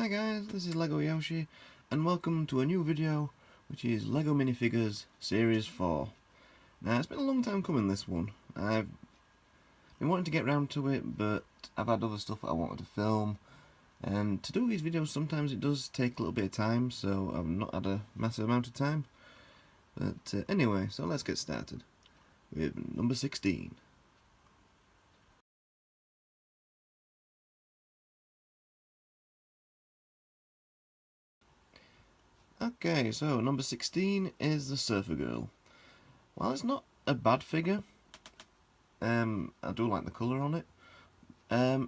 Hi guys, this is Legoyoshi, and welcome to a new video, which is Lego Minifigures Series 4. Now, it's been a long time coming, this one. I've been wanting to get round to it, but I've had other stuff that I wanted to film, and to do these videos sometimes it does take a little bit of time, so I've not had a massive amount of time. But anyway, so let's get started with number 16. Okay, so number 16 is the Surfer Girl. While it's not a bad figure, I do like the colour on it.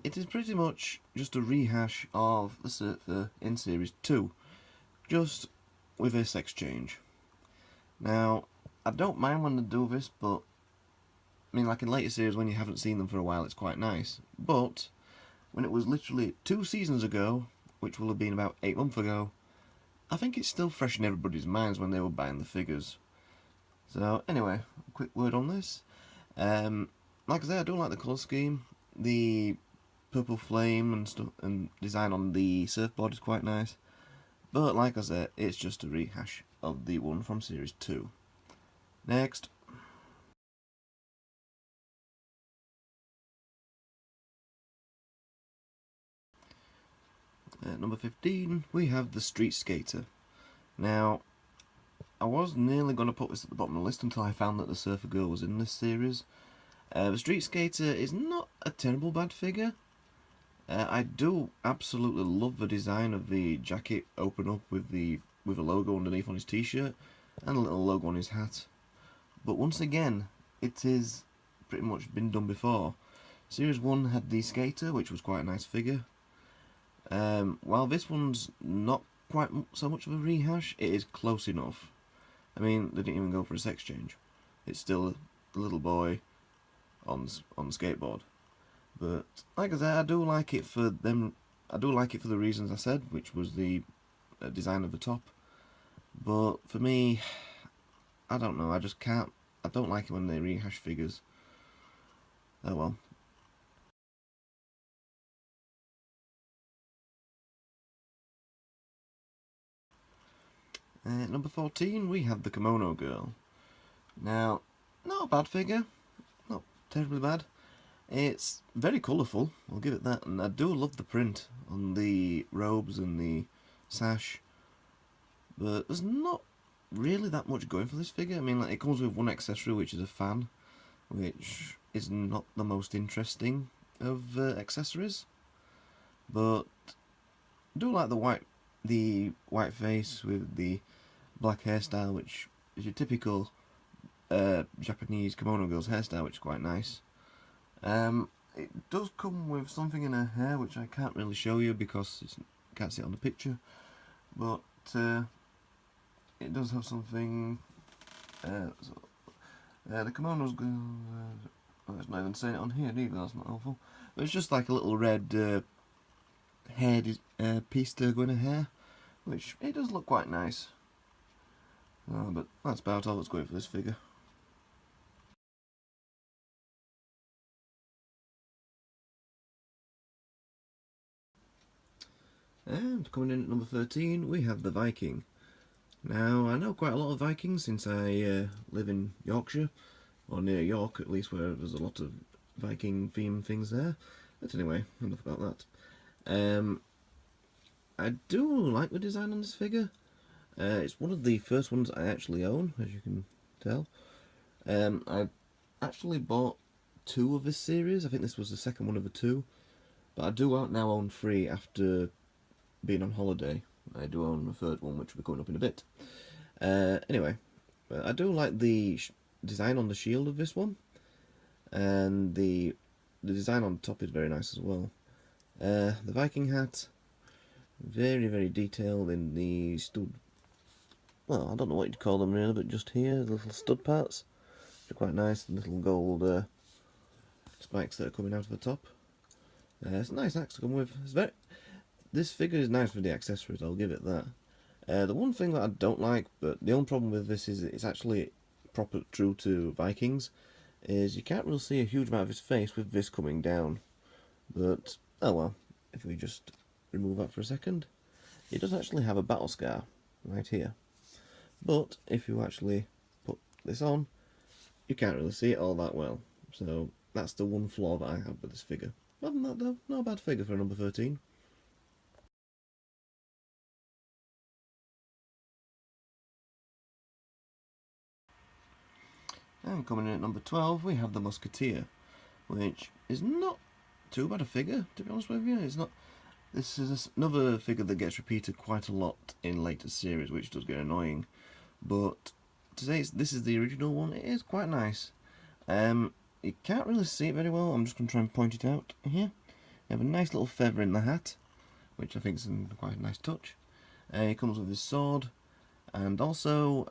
It is pretty much just a rehash of the Surfer in Series 2, just with a sex change. Now, I don't mind when they do this, but I mean, like in later series when you haven't seen them for a while, it's quite nice. But when it was literally 2 seasons ago, which will have been about 8 months ago, I think it's still fresh in everybody's minds when they were buying the figures. So anyway, a quick word on this. Like I say, I do like the colour scheme. The purple flame and stuff and design on the surfboard is quite nice. But like I said, it's just a rehash of the one from Series 2. Next. Number 15, we have the Street Skater. Now, I was nearly going to put this at the bottom of the list until I found that the Surfer Girl was in this series. The Street Skater is not a terrible bad figure. I do absolutely love the design of the jacket open up with a logo underneath on his t-shirt and a little logo on his hat. But once again, it is pretty much been done before. Series 1 had the Skater, which was quite a nice figure. While this one's not quite so much of a rehash, it is close enough. I mean, they didn't even go for a sex change. It's still a little boy on the skateboard. But like I said, I do like it for them. I do like it for the reasons I said, which was the design of the top. But for me, I don't know. I just can't. I don't like it when they rehash figures. Oh well. Number 14, we have the Kimono Girl. Now, not a bad figure. Not terribly bad. It's very colourful, I'll give it that, and I do love the print on the robes and the sash, but there's not really that much going for this figure. I mean, like, it comes with one accessory, which is a fan, which is not the most interesting of accessories, but I do like the white face with the black hairstyle, which is your typical Japanese kimono girl's hairstyle, which is quite nice. It does come with something in her hair, which I can't really show you because you can't see it on the picture, but it does have something. The kimono's it's not even saying it on here either, that's not helpful. But it's just like a little red hair piece to go in her hair, which it does look quite nice. But that's about all that's going for this figure. And coming in at number 13, we have the Viking. Now, I know quite a lot of Vikings since I live in Yorkshire, or near York at least, where there's a lot of Viking themed things there. But anyway, enough about that. I do like the design on this figure. It's one of the first ones I actually own, as you can tell. I actually bought 2 of this series. I think this was the second one of the 2. But I do now own 3 after being on holiday. I do own the 3rd one, which will be coming up in a bit. Anyway, I do like the design on the shield of this one, and the design on the top is very nice as well. The Viking hat, very, very detailed in the stud. Well, I don't know what you'd call them really, but just here, the little stud parts. They're quite nice, the little gold spikes that are coming out of the top. It's a nice axe to come with. This figure is nice for the accessories, I'll give it that. The one thing that I don't like, but the only problem with this is it's actually proper true to Vikings, is you can't really see a huge amount of his face with this coming down. But, oh well, if we just remove that for a second. It does actually have a battle scar right here, but if you actually put this on, you can't really see it all that well. So that's the one flaw that I have with this figure. Other than that though, not a bad figure for a number 13. And coming in at number 12, we have the Musketeer, which is not too bad a figure, to be honest with you. It's not. This is another figure that gets repeated quite a lot in later series, which does get annoying. But today, this is the original one. It is quite nice. You can't really see it very well. I'm just going to try and point it out here. You have a nice little feather in the hat, which I think is quite a nice touch. He comes with his sword, and also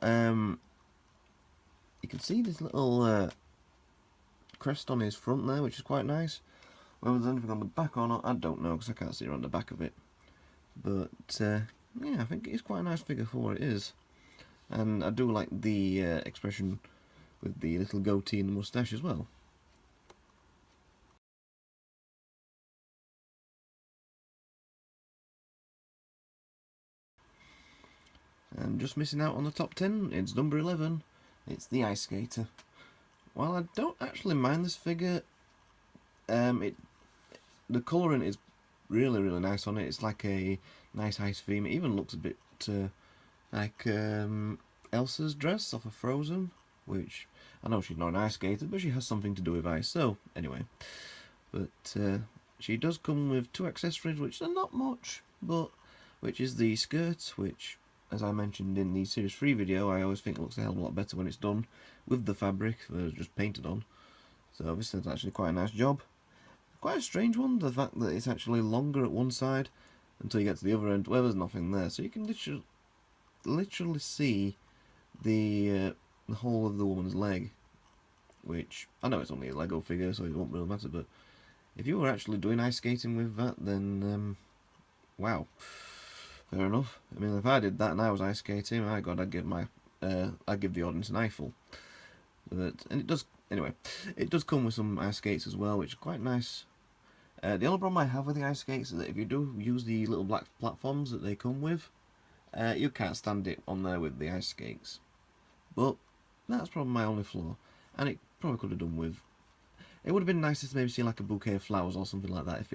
you can see this little crest on his front there, which is quite nice. Whether there's anything on the back or not, I don't know, because I can't see around the back of it. But yeah, I think it's quite a nice figure for what it is. And I do like the expression with the little goatee and the moustache as well. And just missing out on the top 10, it's number 11. It's the Ice Skater. While I don't actually mind this figure, the colouring is really nice on it. It's like a nice ice theme. It even looks a bit like Elsa's dress off of Frozen, which I know she's not an ice skater, but she has something to do with ice. So anyway, but she does come with 2 accessories, which are not much, but which is the skirt, which, as I mentioned in the Series 3 video, I always think it looks a hell of a lot better when it's done with the fabric that is just painted on. So obviously it's actually quite a nice job. Quite a strange one, the fact that it's actually longer at one side until you get to the other end where there's nothing there. So you can literally see the whole of the woman's leg, which I know it's only a Lego figure, so it won't really matter. But if you were actually doing ice skating with that, then wow, fair enough. I mean, if I did that and I was ice skating, my God, I'd give the audience an eyeful. But it does come with some ice skates as well, which are quite nice. The only problem I have with the ice skates is that if you do use the little black platforms that they come with, you can't stand it on there with the ice skates. But that's probably my only flaw, and it probably could have done with. It would have been nice to maybe see like a bouquet of flowers or something like that if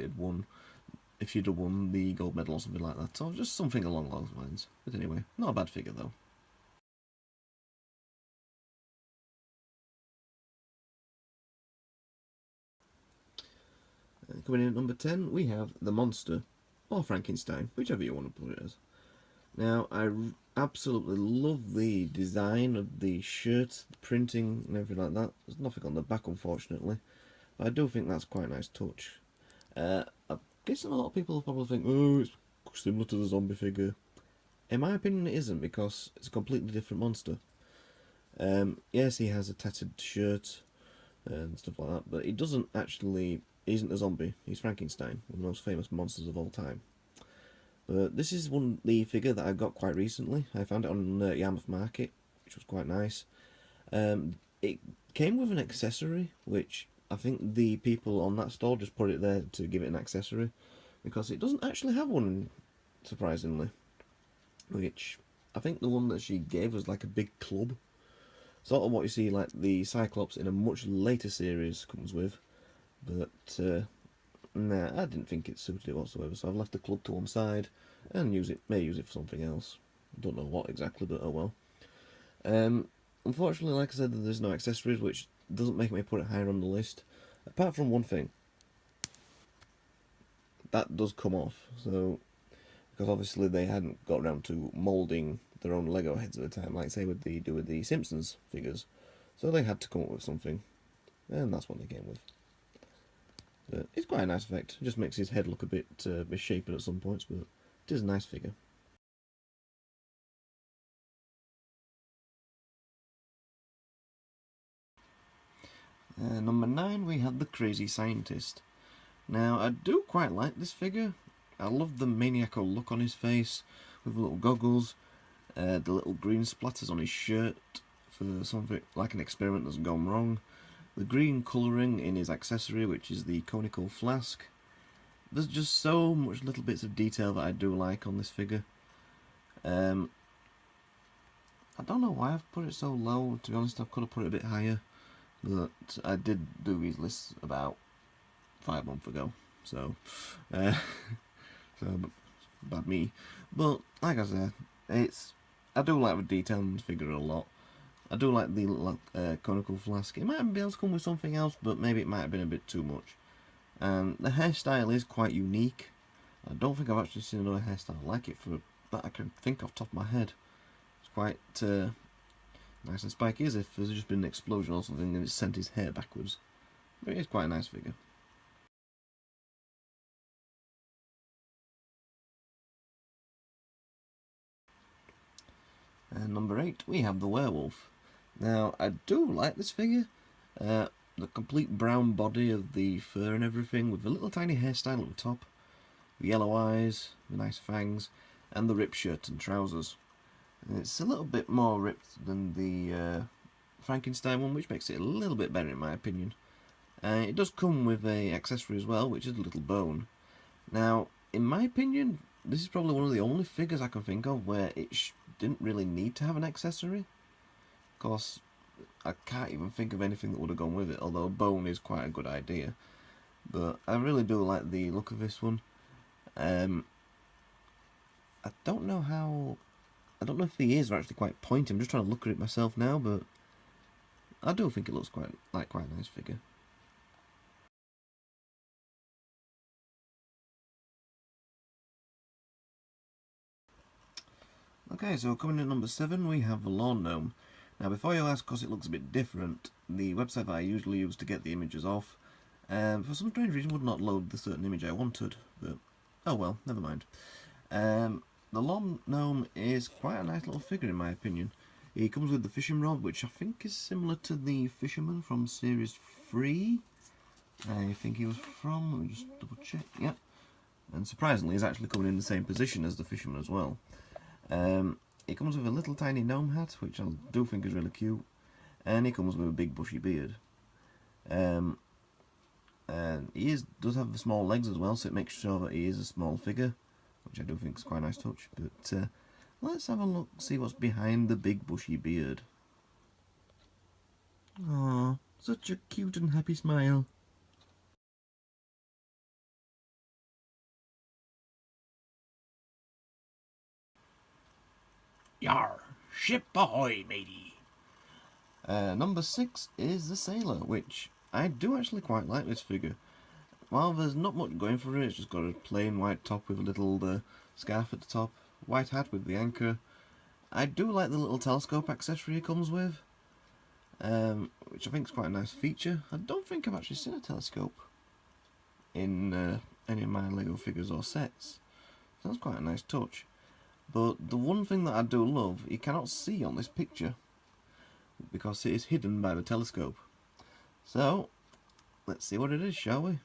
you'd have won the gold medal or something like that. So just something along those lines. But anyway, not a bad figure though. Coming in at number 10, we have the Monster, or Frankenstein, whichever you want to put it as. Now, I absolutely love the design of the shirt, the printing and everything like that. There's nothing on the back, unfortunately, but I do think that's quite a nice touch. I'm guessing a lot of people will probably think, oh, it's similar to the zombie figure. In my opinion, it isn't, because it's a completely different monster. Yes, he has a tattered shirt and stuff like that, but he isn't a zombie. He's Frankenstein, one of the most famous monsters of all time. But this is the figure that I got quite recently. I found it on Yarmouth Market, which was quite nice. It came with an accessory, which I think the people on that store just put it there to give it an accessory, because it doesn't actually have one, surprisingly. Which I think the one that she gave was like a big club, sort of what you see like the Cyclops in a much later series comes with. But nah, I didn't think it suited it whatsoever, so I've left the club to one side and may use it for something else. Don't know what exactly, but oh well. Unfortunately, like I said, there's no accessories, which doesn't make me put it higher on the list. Apart from one thing, that does come off. So because obviously they hadn't got around to moulding their own Lego heads at the time, like say with the Simpsons figures. So they had to come up with something, and that's what they came with. But it's quite a nice effect. It just makes his head look a bit misshapen at some points, but it is a nice figure. Number 9, we have the Crazy Scientist. Now, I do quite like this figure. I love the maniacal look on his face, with the little goggles, the little green splatters on his shirt for something like an experiment that's gone wrong, the green colouring in his accessory, which is the conical flask. There's just so much little bits of detail that I do like on this figure. I don't know why I've put it so low. To be honest, I could have put it a bit higher, but I did do these lists about 5 months ago, so so bad me. But like I said, I do like the detail in the figure a lot. I do like the little conical flask. It might be able to come with something else, but maybe it might have been a bit too much. The hairstyle is quite unique. I don't think I've actually seen another hairstyle like it that I can think off the top of my head. It's quite nice and spiky, as if there's just been an explosion or something and it sent his hair backwards. But it is quite a nice figure. And number 8, we have the Werewolf. Now, I do like this figure. The complete brown body of the fur and everything, with the little tiny hairstyle at the top, the yellow eyes, the nice fangs, and the ripped shirt and trousers. And it's a little bit more ripped than the Frankenstein one, which makes it a little bit better in my opinion. It does come with a accessory as well, which is a little bone. Now, in my opinion, this is probably one of the only figures I can think of where it didn't really need to have an accessory. Of course, I can't even think of anything that would have gone with it, although bone is quite a good idea. But I really do like the look of this one. I don't know if the ears are actually quite pointy. I'm just trying to look at it myself now, but I do think it looks quite a nice figure. Okay, so coming in at number 7, we have the Lawn Gnome. Now, before you ask, because it looks a bit different, the website that I usually use to get the images off, for some strange reason would not load the certain image I wanted, but oh well, never mind. The Lawn Gnome is quite a nice little figure in my opinion. He comes with the fishing rod, which I think is similar to the Fisherman from Series 3. I think he was from, let me just double check, yep. And surprisingly, he's actually coming in the same position as the Fisherman as well. He comes with a little tiny gnome hat, which I do think is really cute, and he comes with a big bushy beard. And he does have the small legs as well, so it makes sure that he is a small figure, which I do think is quite a nice touch. But let's have a look, see what's behind the big bushy beard. Aww, such a cute and happy smile. Yar, ship ahoy, matey. Number 6 is the Sailor, which I do actually quite like this figure. While there's not much going for it, it's just got a plain white top with a little scarf at the top, white hat with the anchor. I do like the little telescope accessory it comes with, which I think is quite a nice feature. I don't think I've actually seen a telescope in any of my Lego figures or sets, so that's quite a nice touch. But the one thing that I do love, you cannot see on this picture, because it is hidden by the telescope. So, let's see what it is, shall we?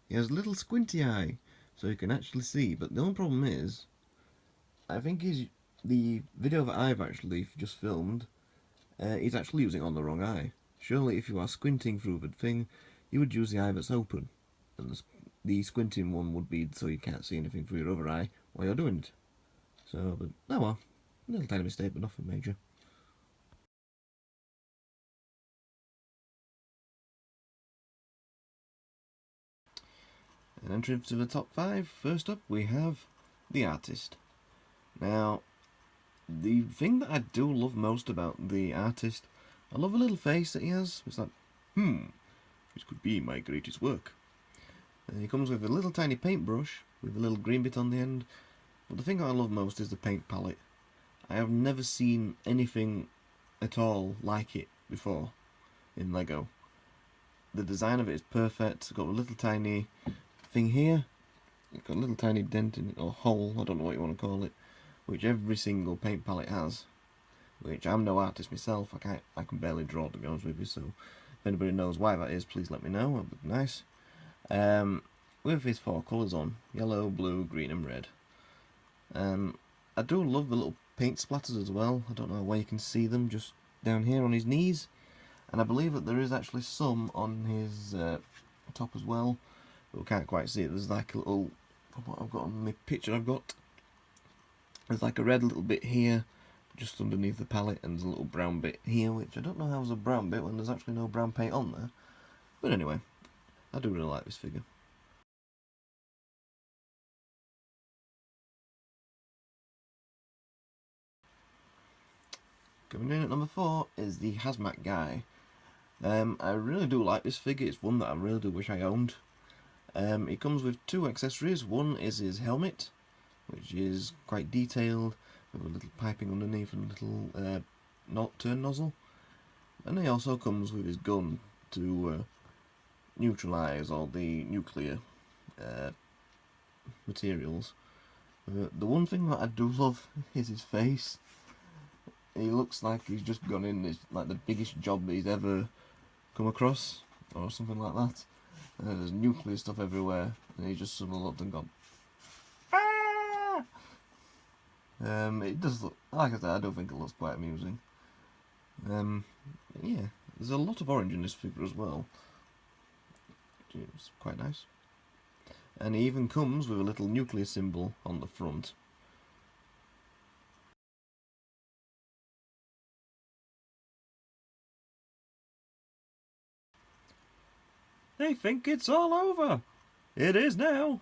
He has a little squinty eye, so you can actually see, but the only problem is, I think the video that I've actually just filmed, he's actually using on the wrong eye. Surely if you are squinting through the thing, you would use the eye that's open, and the squinting one would be so you can't see anything through your other eye while you're doing it. So, but oh well, a little tiny mistake, but nothing major. And entering to the top 5, first up we have the artist. Now, the thing that I do love most about the artist, I love the little face that he has. It's like, this could be my greatest work. And he comes with a little tiny paintbrush with a little green bit on the end. But the thing I love most is the paint palette. I have never seen anything at all like it before in Lego. The design of it is perfect. It's got a little tiny thing here. It's got a little tiny dent in it, or hole, I don't know what you want to call it, which every single paint palette has. Which I'm no artist myself. I can barely draw, to be honest with you. So if anybody knows why that is, please let me know. That'd be nice. With his 4 colours on, yellow, blue, green and red. I do love the little paint splatters as well. I don't know where you can see them, just down here on his knees. And I believe that there is actually some on his top as well, but we can't quite see it. There's like a little, from what I've got on the picture I've got, There's like a red little bit here, just underneath the palette, and there's a little brown bit here, which I don't know how there's a brown bit when there's actually no brown paint on there. But anyway, I do really like this figure. Coming in at number 4 is the Hazmat Guy. I really do like this figure. It's one that I really do wish I owned. It comes with 2 accessories. One is his helmet, which is quite detailed, with a little piping underneath and a little turn nozzle. And he also comes with his gun to neutralise all the nuclear materials. The one thing that I do love is his face. He looks like he's just gone in. It's like the biggest job that he's ever come across, or something like that. There's nuclear stuff everywhere, and he's just suddenly looked and gone. Ah! It does look, like I said, I do think it looks quite amusing. Yeah, there's a lot of orange in this figure as well. It's quite nice. And he even comes with a little nuclear symbol on the front. They think it's all over. It is now.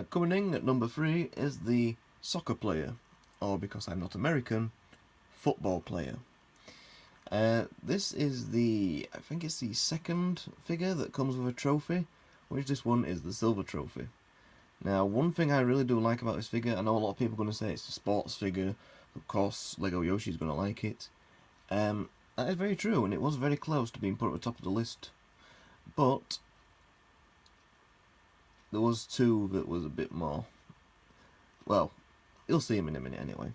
Coming in at number 3 is the soccer player, or because I'm not American, football player. This is I think it's the second figure that comes with a trophy, which this one is the silver trophy. Now, one thing I really do like about this figure, I know a lot of people are going to say it's a sports figure, of course Legoyoshi is going to like it. That is very true, and it was very close to being put at the top of the list. But there was 2 that was a bit more. Well, you'll see him in a minute anyway.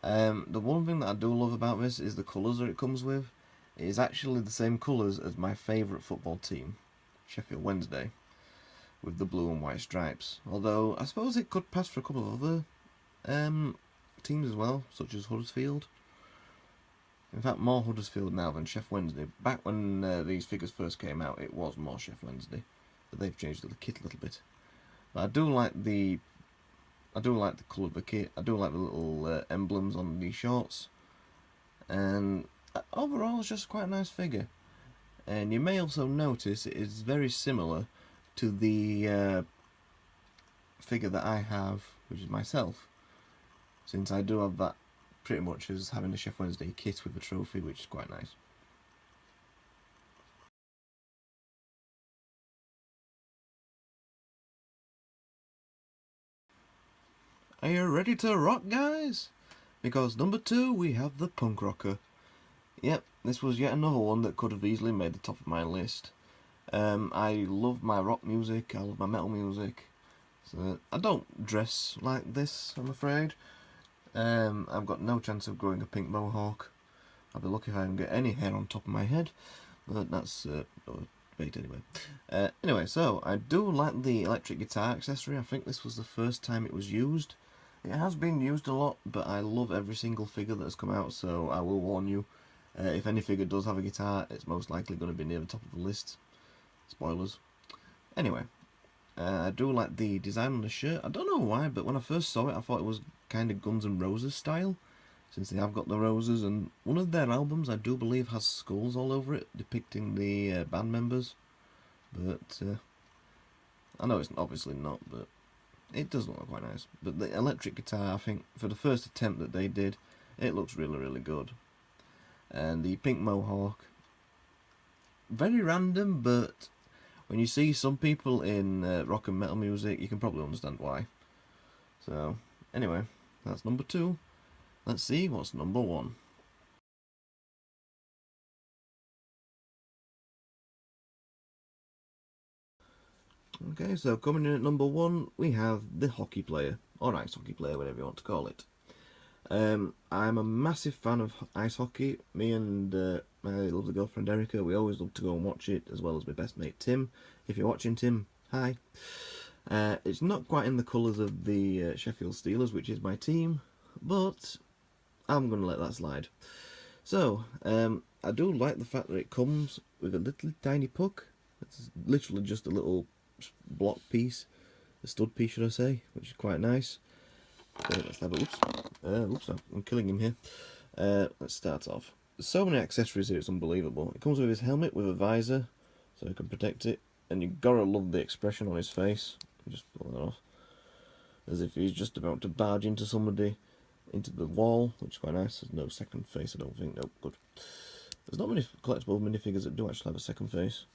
The one thing that I do love about this is the colours that it comes with. It is actually the same colours as my favourite football team, Sheffield Wednesday, with the blue and white stripes. Although I suppose it could pass for a couple of other teams as well, such as Huddersfield. In fact, more Huddersfield now than Sheffield Wednesday. Back when these figures first came out, it was more Sheffield Wednesday, but they've changed the kit a little bit. But I do like the colour of the kit. I do like the little emblems on the shorts, and overall, it's just quite a nice figure. And you may also notice it is very similar to the figure that I have, which is myself, since I do have that pretty much as having the Sheffield Wednesday kit with the trophy, which is quite nice. Are you ready to rock, guys? Because number 2 we have the Conch Rocker. Yep, this was yet another one that could have easily made the top of my list. I love my rock music, I love my metal music. So I don't dress like this, I'm afraid. I've got no chance of growing a pink mohawk. I'll be lucky if I can get any hair on top of my head, but that's debate anyway. Anyway, so I do like the electric guitar accessory. I think this was the first time it was used. It has been used a lot, but I love every single figure that has come out, so I will warn you, if any figure does have a guitar, it's most likely going to be near the top of the list. Spoilers. Anyway, I do like the design on the shirt. I don't know why, but when I first saw it, I thought it was kind of Guns N' Roses style, since they have got the roses, and one of their albums, I do believe, has skulls all over it, depicting the band members. But I know it's obviously not, but it does look quite nice. But the electric guitar, I think, for the first attempt that they did, it looks really, really good. And the pink mohawk, very random, but when you see some people in rock and metal music, you can probably understand why. So, anyway, that's number 2. Let's see what's number 1. Okay, so coming in at number 1, we have the hockey player, or ice hockey player, whatever you want to call it. I'm a massive fan of ice hockey. Me and my lovely girlfriend Erica, we always love to go and watch it, as well as my best mate Tim. If you're watching, Tim, hi. It's not quite in the colours of the Sheffield Steelers, which is my team, but I'm going to let that slide. So, I do like the fact that it comes with a little tiny puck. It's literally just a little block piece, a stud piece should I say, which is quite nice. Let's have a oops, I'm killing him here. Let's start off. So many accessories here, it's unbelievable. It comes with his helmet with a visor, so he can protect it, and you gotta love the expression on his face. Just pull that off, as if he's just about to barge into somebody, into the wall, which is quite nice. There's no second face, I don't think. Nope, good. There's not many collectible minifigures that do actually have a second face.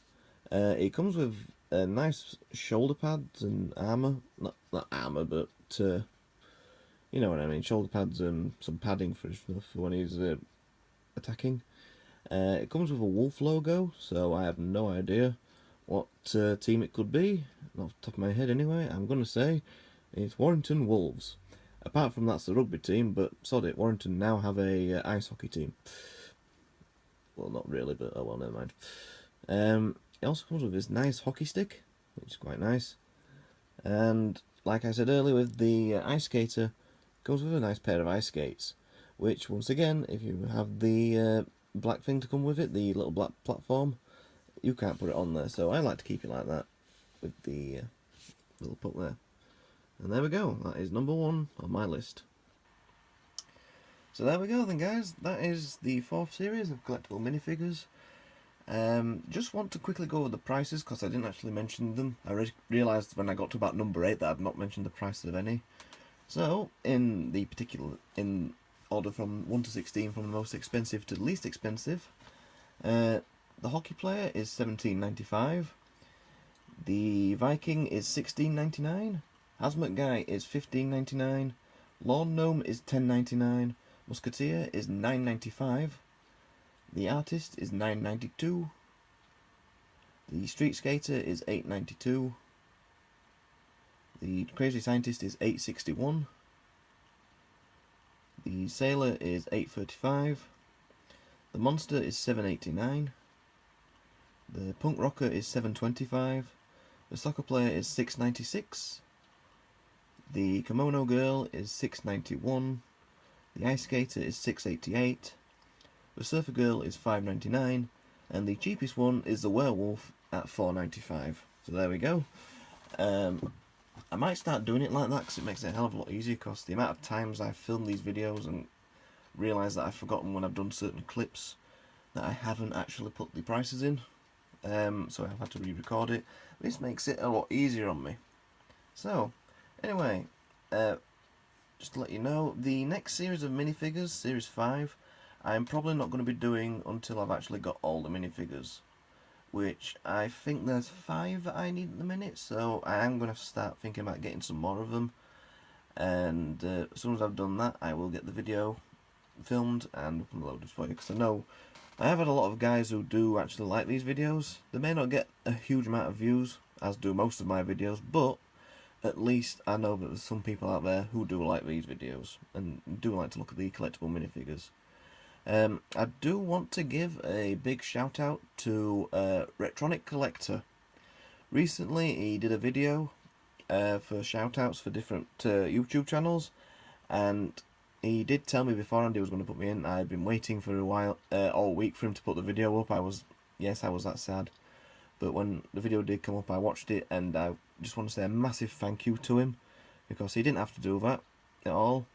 It comes with nice shoulder pads and armour. Not armour, but you know what I mean. Shoulder pads and some padding for when he's attacking. It comes with a wolf logo, so I have no idea what team it could be. Not off the top of my head anyway. I'm going to say it's Warrington Wolves. Apart from that's the rugby team, but sod it, Warrington now have a ice hockey team. Well, not really, but oh well, never mind. It also comes with this nice hockey stick, which is quite nice. And like I said earlier, with the ice skater, it comes with a nice pair of ice skates, which once again, if you have the black thing to come with it, the little black platform, you can't put it on there. So I like to keep it like that, with the little puck there. And there we go, that is number 1 on my list. So there we go then, guys, that is the 4th series of collectible minifigures. Just want to quickly go over the prices, because I didn't actually mention them. I realised when I got to about number 8 that I'd not mentioned the prices of any. So, in order from 1 to 16, from the most expensive to the least expensive, the hockey player is $17.95, the Viking is $16.99, Hazmat Guy is $15.99, Lawn Gnome is $10.99, Musketeer is $9.95, the Artist is $9.92, the Street Skater is $8.92, the Crazy Scientist is $8.61, the Sailor is $8.35, the Monster is $7.89, the Punk Rocker is $7.25, the Soccer Player is $6.96, the Kimono Girl is $6.91, the Ice Skater is $6.88, the Surfer Girl is $5.99, and the cheapest one is the Werewolf at $4.95. So there we go. I might start doing it like that because it makes it a hell of a lot easier, because the amount of times I've filmed these videos and realised that I've forgotten when I've done certain clips that I haven't actually put the prices in, so I've had to re-record it. This makes it a lot easier on me. So, anyway, just to let you know, the next series of minifigures, Series 5, I'm probably not going to be doing until I've actually got all the minifigures, which I think there's 5 that I need at the minute, so I am going to start thinking about getting some more of them, and as soon as I've done that, I will get the video filmed and uploaded for you, because I know I have had a lot of guys who do actually like these videos. They may not get a huge amount of views, as do most of my videos, but at least I know that there's some people out there who do like these videos, and do like to look at the collectible minifigures. I do want to give a big shout out to Retronic Collector. Recently he did a video for shout outs for different YouTube channels, and he did tell me beforehand he was going to put me in. I'd been waiting for a while, all week, for him to put the video up. I was that sad. But when the video did come up, I watched it, and I just want to say a massive thank you to him, because he didn't have to do that at all,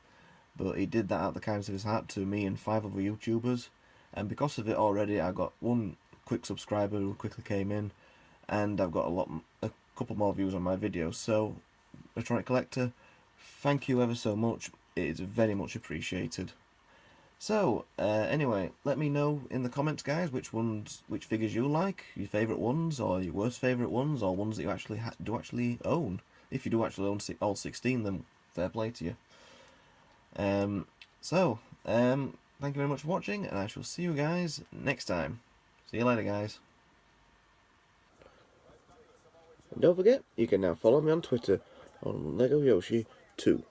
but he did that out of the kindness of his heart to me and 5 other YouTubers, and because of it already I got 1 quick subscriber who quickly came in, and I've got a couple more views on my videos. So, Electronic Collector, thank you ever so much. It is very much appreciated. So, anyway, let me know in the comments, guys, which figures you like, your favourite ones, or your worst favourite ones, or ones that you actually do actually own. If you do actually own all 16, then fair play to you. Thank you very much for watching, and I shall see you guys next time. See you later, guys. And don't forget, you can now follow me on Twitter on Legoyoshi 2.